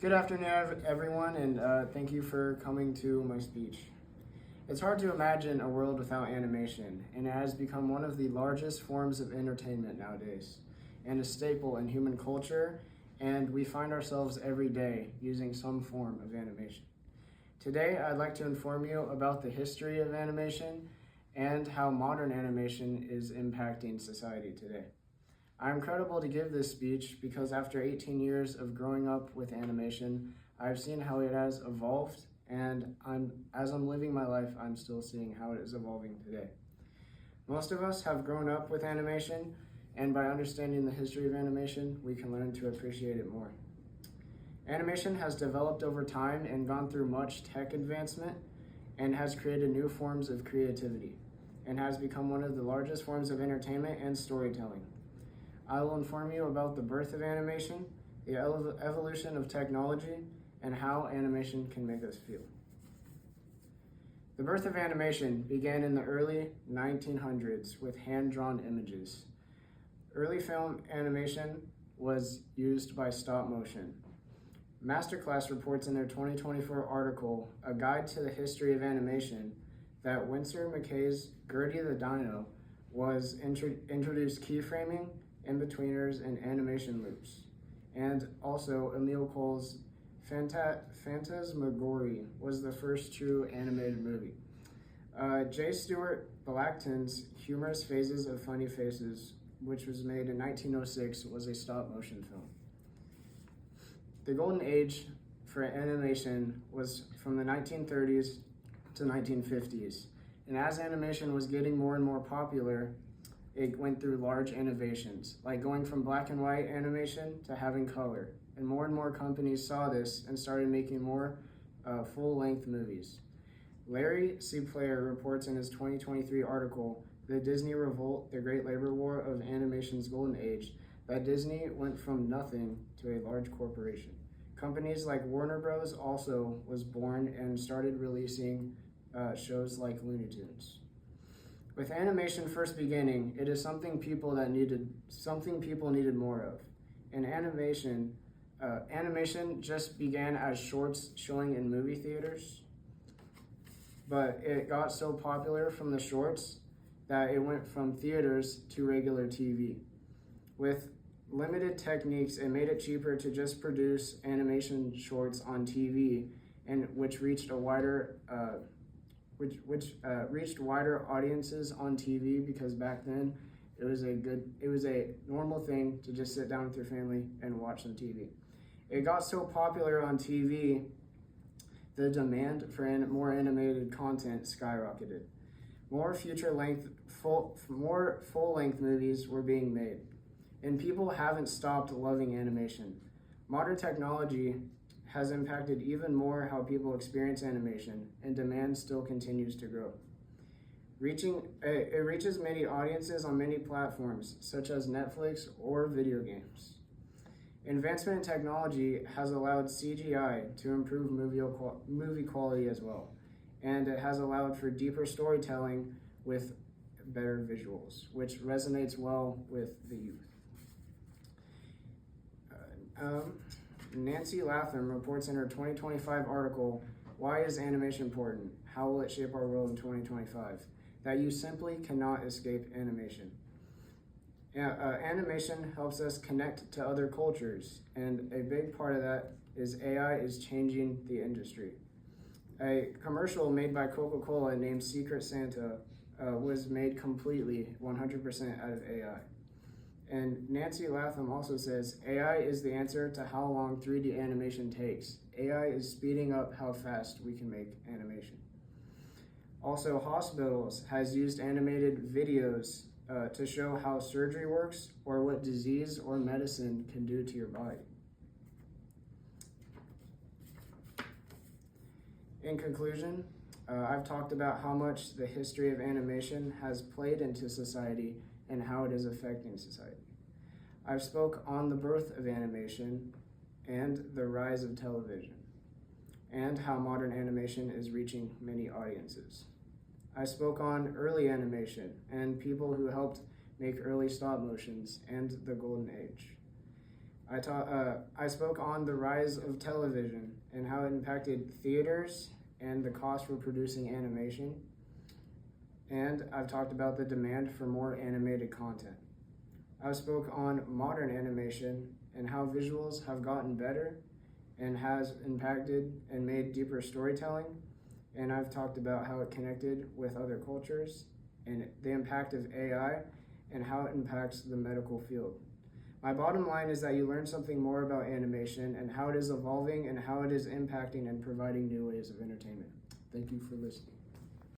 Good afternoon, everyone, and thank you for coming to my speech. It's hard to imagine a world without animation, and it has become one of the largest forms of entertainment nowadays, and a staple in human culture, and we find ourselves every day using some form of animation. Today, I'd like to inform you about the history of animation and how modern animation is impacting society today. I'm credible to give this speech because after 18 years of growing up with animation, I've seen how it has evolved, and as I'm living my life, I'm still seeing how it is evolving today. Most of us have grown up with animation, and by understanding the history of animation, we can learn to appreciate it more. Animation has developed over time and gone through much tech advancement and has created new forms of creativity and has become one of the largest forms of entertainment and storytelling. I will inform you about the birth of animation, the evolution of technology, and how animation can make us feel. The birth of animation began in the early 1900s with hand-drawn images. Early film animation was used by stop motion. Masterclass reports in their 2024 article, A Guide to the History of Animation, that Winsor McKay's Gertie the Dino was introduced keyframing, in-betweeners, and animation loops. And also, Emile Cole's Phantasmagoria was the first true animated movie. J. Stuart Blackton's Humorous Phases of Funny Faces, which was made in 1906, was a stop-motion film. The golden age for animation was from the 1930s to 1950s, and as animation was getting more and more popular, it went through large innovations, like going from black and white animation to having color. And more companies saw this and started making more full-length movies. Larry C. Player reports in his 2023 article, The Disney Revolt, The Great Labor War of Animation's Golden Age, that Disney went from nothing to a large corporation. Companies like Warner Bros. Also was born and started releasing shows like Looney Tunes. With animation first beginning, it is something people needed more of. And animation just began as shorts showing in movie theaters, but it got so popular from the shorts that it went from theaters to regular TV. With limited techniques, it made it cheaper to just produce animation shorts on TV, and which reached wider audiences on TV, because back then it was a normal thing to just sit down with your family and watch some TV. It got so popular on TV, the demand for more animated content skyrocketed. More full-length movies were being made, and people haven't stopped loving animation. Modern technology has impacted even more how people experience animation, and demand still continues to grow. It reaches many audiences on many platforms, such as Netflix or video games. Advancement in technology has allowed CGI to improve movie quality as well, and it has allowed for deeper storytelling with better visuals, which resonates well with the youth. Nancy Latham reports in her 2025 article, Why is Animation Important? How will it shape our world in 2025? That you simply cannot escape animation. Animation helps us connect to other cultures, and a big part of that is AI is changing the industry. A commercial made by Coca-Cola named Secret Santa was made completely 100% out of AI. And Nancy Latham also says, AI is the answer to how long 3D animation takes. AI is speeding up how fast we can make animation. Also, hospitals has used animated videos to show how surgery works or what disease or medicine can do to your body. In conclusion, I've talked about how much the history of animation has played into society and how it is affecting society. I've spoke on the birth of animation and the rise of television, and how modern animation is reaching many audiences. I spoke on early animation and people who helped make early stop motions and the golden age. I spoke on the rise of television and how it impacted theaters and the cost for producing animation. And I've talked about the demand for more animated content. I spoke on modern animation and how visuals have gotten better and has impacted and made deeper storytelling. And I've talked about how it connected with other cultures and the impact of AI and how it impacts the medical field. My bottom line is that you learn something more about animation and how it is evolving and how it is impacting and providing new ways of entertainment. Thank you for listening.